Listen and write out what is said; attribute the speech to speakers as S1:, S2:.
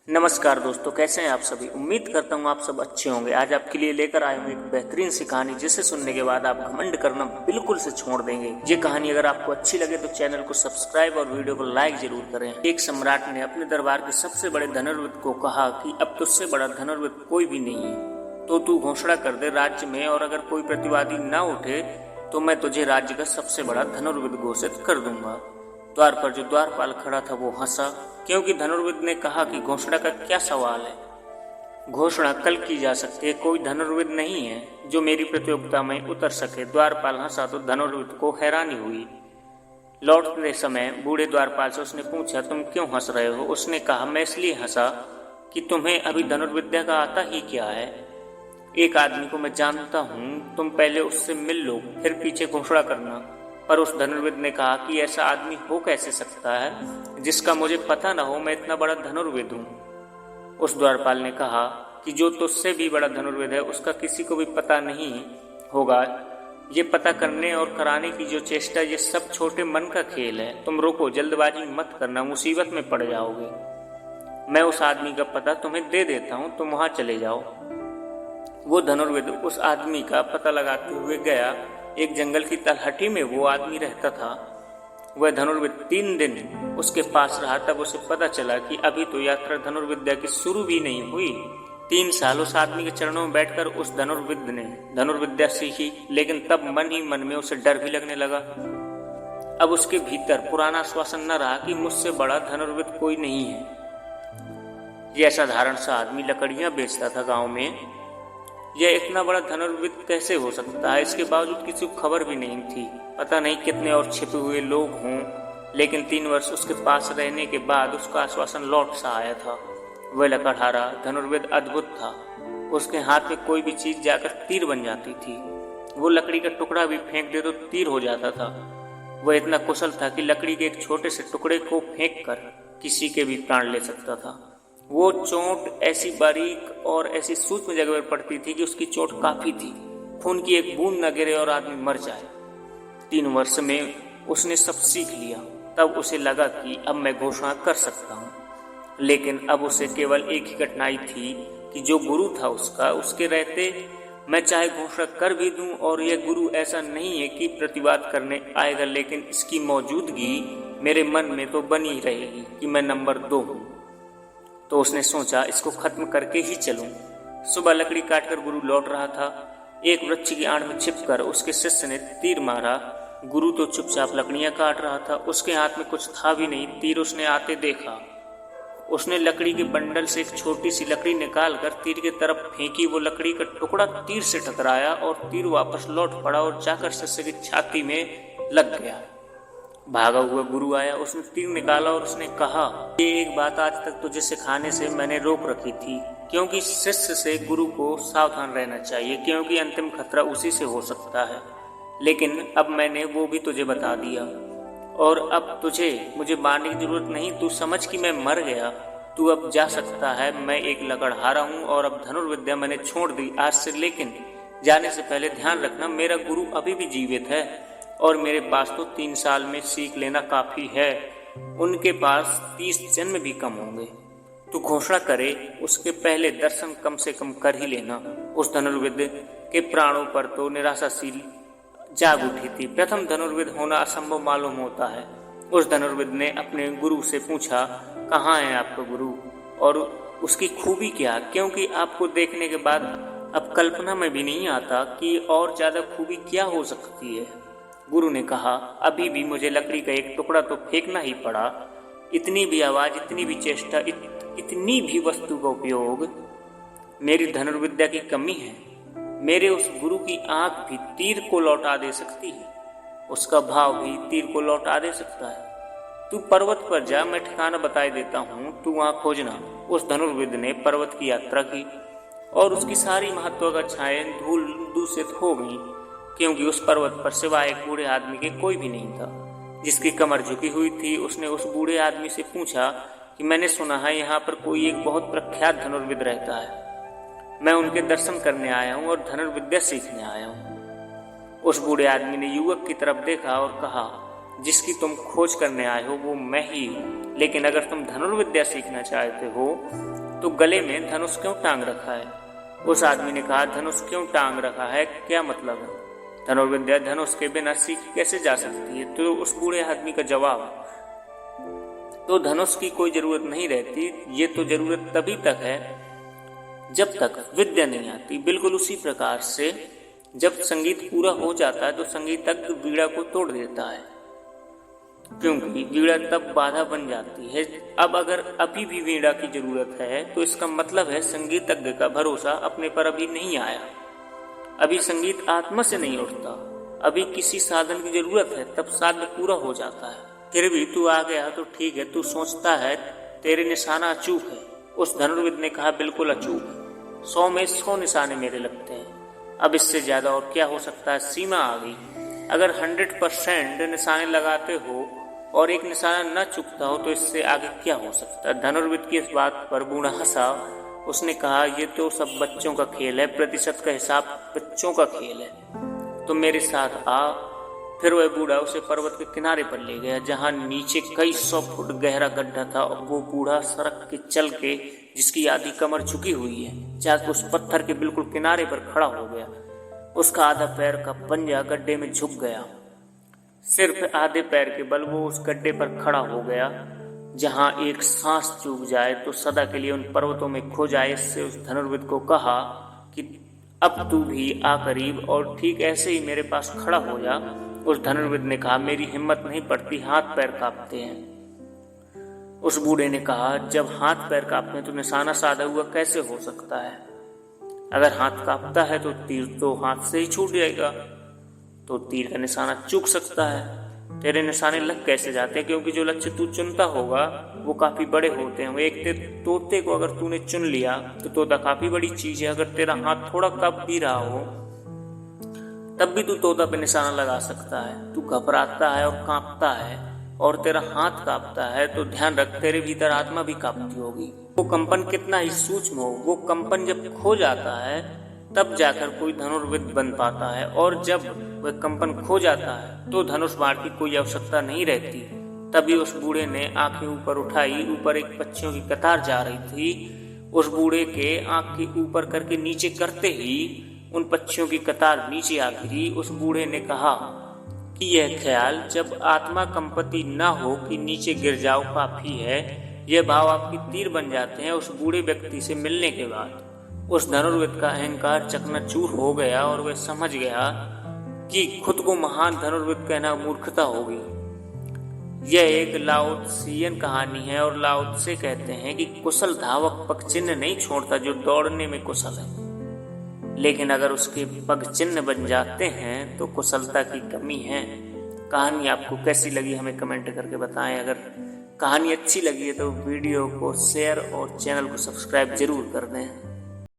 S1: नमस्कार दोस्तों, कैसे हैं आप सभी। उम्मीद करता हूँ आप सब अच्छे होंगे। आज आपके लिए लेकर आए हूँ एक बेहतरीन सी कहानी, जिसे सुनने के बाद आप घमंड करना बिल्कुल से छोड़ देंगे। ये कहानी अगर आपको अच्छी लगे तो चैनल को सब्सक्राइब और वीडियो को लाइक जरूर करें। एक सम्राट ने अपने दरबार के सबसे बड़े धनुर्विद को कहा कि अब तुझसे बड़ा धनुर्विद कोई भी नहीं है, तो तू घोषणा कर दे राज्य में, और अगर कोई प्रतिवादी न उठे तो मैं तुझे राज्य का सबसे बड़ा धनुर्विद घोषित कर दूंगा। द्वार पर जो द्वारपाल खड़ा था वो हंसा, क्योंकि धनुर्विद ने कहा कि घोषणा का क्या सवाल है, घोषणा कल की जा सकती है। कोई धनुर्विद नहीं है जो मेरी प्रतियोगिता में उतर सके। द्वारपाल हंसा तो धनुर्विद को हैरानी हुई। लौटते समय बूढ़े द्वारपाल से उसने पूछा, तुम क्यों हंस रहे हो। उसने कहा, मैं इसलिए हंसा कि तुम्हें अभी धनुर्विद्या का आता ही क्या है। एक आदमी को मैं जानता हूँ, तुम पहले उससे मिल लो, फिर पीछे घोषणा करना। पर उस धनुर्विद ने कहा कि ऐसा आदमी हो कैसे सकता है जिसका मुझे पता न हो, मैं इतना बड़ा धनुर्विद हूँ। उस द्वारपाल ने कहा कि जो तुझसे भी बड़ा धनुर्विद है उसका किसी को भी पता नहीं होगा। ये पता करने और कराने की जो चेष्टा, ये सब छोटे मन का खेल है। तुम रुको, जल्दबाजी मत करना, मुसीबत में पड़ जाओगे। मैं उस आदमी का पता तुम्हें दे देता हूँ, तुम वहां चले जाओ। वो धनुर्विद उस आदमी का पता लगाते हुए गया। एक जंगल की तलहटी में वो आदमी रहता था। वह धनुर्विद 3 दिन उसके पास रहा, तब उसे पता चला कि अभी तो यात्रा धनुर्विद्या की शुरू भी नहीं हुई। 3 साल उस आदमी के चरणों में बैठकर उस धनुर्विद ने धनुर्विद्या सीखी, लेकिन तब मन ही मन में उसे डर भी लगने लगा। अब उसके भीतर पुराना आश्वासन न रहा कि मुझसे बड़ा धनुर्विद कोई नहीं है। यह असाधारण सा आदमी लकड़ियां बेचता था गांव में। यह इतना बड़ा धनुर्विद कैसे हो सकता है, इसके बावजूद किसी को खबर भी नहीं थी। पता नहीं कितने और छिपे हुए लोग हों, लेकिन 3 वर्ष उसके पास रहने के बाद उसका आश्वासन लौट सा आया था। वह लकड़हारा धनुर्विद अद्भुत था। उसके हाथ में कोई भी चीज जाकर तीर बन जाती थी। वो लकड़ी का टुकड़ा भी फेंक दे तो तीर हो जाता था। वह इतना कुशल था कि लकड़ी के एक छोटे से टुकड़े को फेंक कर किसी के भी प्राण ले सकता था। वो चोट ऐसी बारीक और ऐसी सूक्ष्म जगह पर पड़ती थी कि उसकी चोट काफी थी। खून की एक बूंद न गिरे और आदमी मर जाए। 3 वर्ष में उसने सब सीख लिया। तब उसे लगा कि अब मैं घोषणा कर सकता हूँ। लेकिन अब उसे केवल एक ही कठिनाई थी कि जो गुरु था उसके रहते मैं चाहे घोषणा कर भी दूं, और यह गुरु ऐसा नहीं है कि प्रतिवाद करने आएगा, लेकिन इसकी मौजूदगी मेरे मन में तो बनी रहेगी कि मैं नंबर 2 हूँ। तो उसने सोचा, इसको खत्म करके ही चलूं। सुबह लकड़ी काटकर गुरु लौट रहा था। एक वृक्ष की आड़ में छिपकर उसके शिष्य ने तीर मारा। गुरु तो चुपचाप लकड़ियां काट रहा था, उसके हाथ में कुछ था भी नहीं। तीर उसने आते देखा। उसने लकड़ी के बंडल से एक छोटी सी लकड़ी निकालकर तीर की तरफ फेंकी। वो लकड़ी का टुकड़ा तीर से टकराया और तीर वापस लौट पड़ा और जाकर शिष्य की छाती में लग गया। भागा हुआ गुरु आया, उसने तीर निकाला और उसने कहा, ये एक बात आज तक तुझे सिखाने से मैंने रोक रखी थी, क्योंकि शिष्य से गुरु को सावधान रहना चाहिए, क्योंकि अंतिम खतरा उसी से हो सकता है। लेकिन अब मैंने वो भी तुझे बता दिया, और अब तुझे मुझे मारने की जरूरत नहीं। तू समझ कि मैं मर गया। तू अब जा सकता है। मैं एक लकड़हारा हूँ और अब धनुर्विद्या मैंने छोड़ दी आज से। लेकिन जाने से पहले ध्यान रखना, मेरा गुरु अभी भी जीवित है और मेरे पास तो 3 साल में सीख लेना काफी है। उनके पास 30 जन्म भी कम होंगे। तू घोषणा करे उसके पहले दर्शन कम से कम कर ही लेना। उस धनुर्विद के प्राणों पर तो निराशाशील जाग उठी थी। प्रथम धनुर्विद होना असंभव मालूम होता है। उस धनुर्विद ने अपने गुरु से पूछा, कहाँ है आपका गुरु और उसकी खूबी क्या, क्योंकि आपको देखने के बाद अब कल्पना में भी नहीं आता कि और ज्यादा खूबी क्या हो सकती है। गुरु ने कहा, अभी भी मुझे लकड़ी का एक टुकड़ा तो फेंकना ही पड़ा। इतनी भी आवाज, इतनी भी चेष्टा, इतनी भी वस्तु का उपयोग, मेरी धनुर्विद्या की कमी है। मेरे उस गुरु की आंख भी तीर को लौटा दे सकती है, उसका भाव भी तीर को लौटा दे सकता है। तू पर्वत पर जा, मैं ठिकाना बताए देता हूँ, तू वहां खोजना। उस धनुर्विद ने पर्वत की यात्रा की और उसकी सारी महत्वाकांक्षाएं धूल दूषित हो गई, क्योंकि उस पर्वत पर सिवाय एक बूढ़े आदमी के कोई भी नहीं था, जिसकी कमर झुकी हुई थी। उसने उस बूढ़े आदमी से पूछा कि मैंने सुना है यहाँ पर कोई एक बहुत प्रख्यात धनुर्विद रहता है। मैं उनके दर्शन करने आया हूँ और धनुर्विद्या सीखने आया हूँ। उस बूढ़े आदमी ने युवक की तरफ देखा और कहा, जिसकी तुम खोज करने आए हो वो मैं ही हूँ। लेकिन अगर तुम धनुर्विद्या सीखना चाहते हो तो गले में धनुष क्यों टांग रखा है? उस आदमी ने कहा, धनुष क्यों टांग रखा है, क्या मतलब है? धनुर्विद्या धनुष के बिना सीखी कैसे जा सकती है? तो उस बूढ़े आदमी का जवाब, तो धनुष की कोई जरूरत नहीं रहती, ये तो जरूरत तभी तक है जब तक विद्या नहीं आती। बिल्कुल उसी प्रकार से जब संगीत पूरा हो जाता है तो संगीतज्ञ वीणा को तोड़ देता है, क्योंकि वीणा तब बाधा बन जाती है। अब अगर अभी भी वीणा की जरूरत है तो इसका मतलब है संगीतज्ञ का भरोसा अपने पर अभी नहीं आया, अभी संगीत आत्मा से नहीं उठता, अभी किसी साधन की जरूरत है, तब साध्य पूरा हो जाता है। फिर भी तू आ गया तो ठीक है, तू सोचता है तेरे निशाना अचूक है। उस धनुर्विद ने कहा, बिल्कुल अचूक, 100 में 100 निशाने मेरे लगते हैं, अब इससे ज्यादा और क्या हो सकता है? सीमा आ गई। अगर 100% निशाने लगाते हो और एक निशाना न चुकता हो तो इससे आगे क्या हो सकता है? धनुर्विद की इस बात पर बूढ़ा हंसा। उसने कहा, ये तो सब बच्चों का खेल है, प्रतिशत का हिसाब बच्चों का खेल है, तुम मेरे साथ आ। फिर वह बूढ़ा उसे पर्वत के किनारे पर ले गया, जहां नीचे कई 100 फुट गहरा गड्ढा था। और वो बूढ़ा सड़क के चल के, जिसकी आधी कमर झुकी हुई है, जाकर उस पत्थर के बिल्कुल किनारे पर खड़ा हो गया। उसका आधा पैर का पंजा गड्ढे में झुक गया, सिर्फ आधे पैर के बल वो उस गड्ढे पर खड़ा हो गया। जहां एक सांस चूक जाए तो सदा के लिए उन पर्वतों में खो जाए। इससे उस धनुर्विद को कहा कि अब तू भी आ करीब और ठीक ऐसे ही मेरे पास खड़ा हो जा। उस धनुर्विद ने कहा, मेरी हिम्मत नहीं पड़ती, हाथ पैर कांपते हैं। उस बूढ़े ने कहा, जब हाथ पैर कांपते हैं तो निशाना साधा हुआ कैसे हो सकता है? अगर हाथ कांपता है तो तीर तो हाथ से ही छूट जाएगा, तो तीर का निशाना चूक सकता है। तेरे निशाने लग कैसे जाते हैं? क्योंकि जो लक्ष्य तू चुनता होगा वो काफी बड़े होते हैं। एक तोते को अगर तूने चुन लिया तो तोता काफी बड़ी चीज है। अगर तेरा हाथ थोड़ा कांप भी रहा हो तब भी तू तोता पे निशाना लगा सकता है। तू घबराता है और कांपता है और तेरा हाथ कांपता है तो ध्यान रख, तेरे भीतर आत्मा भी कांपती होगी। वो कंपन कितना ही सूक्ष्म हो, वो कंपन जब खो जाता है तब जाकर कोई धनुर्विद बन पाता है, और जब वह कंपन खो जाता है तो धनुष बाण की कोई आवश्यकता नहीं रहती। तभी उस बूढ़े ने आंखें ऊपर उठाई। ऊपर एक पक्षियों की कतार जा रही थी। उस बूढ़े के आंख के ऊपर करके नीचे करते ही उन पक्षियों की कतार नीचे आ गिरी। उस बूढ़े ने कहा कि यह ख्याल, जब आत्मा कंपति न हो कि नीचे गिर जाओ, काफी है। यह भाव आपकी तीर बन जाते हैं। उस बूढ़े व्यक्ति से मिलने के बाद उस धनुर्विद का अहंकार चकनाचूर हो गया और वह समझ गया कि खुद को महान धनुर्विद कहना मूर्खता होगी। यह एक लाओ त्सियन कहानी है और लाओ त्से कहते हैं कि कुशल धावक पग चिन्ह नहीं छोड़ता जो दौड़ने में कुशल है, लेकिन अगर उसके पग चिन्ह बन जाते हैं तो कुशलता की कमी है। कहानी आपको कैसी लगी हमें कमेंट करके बताएं। अगर कहानी अच्छी लगी है तो वीडियो को शेयर और चैनल को सब्सक्राइब जरूर कर दें।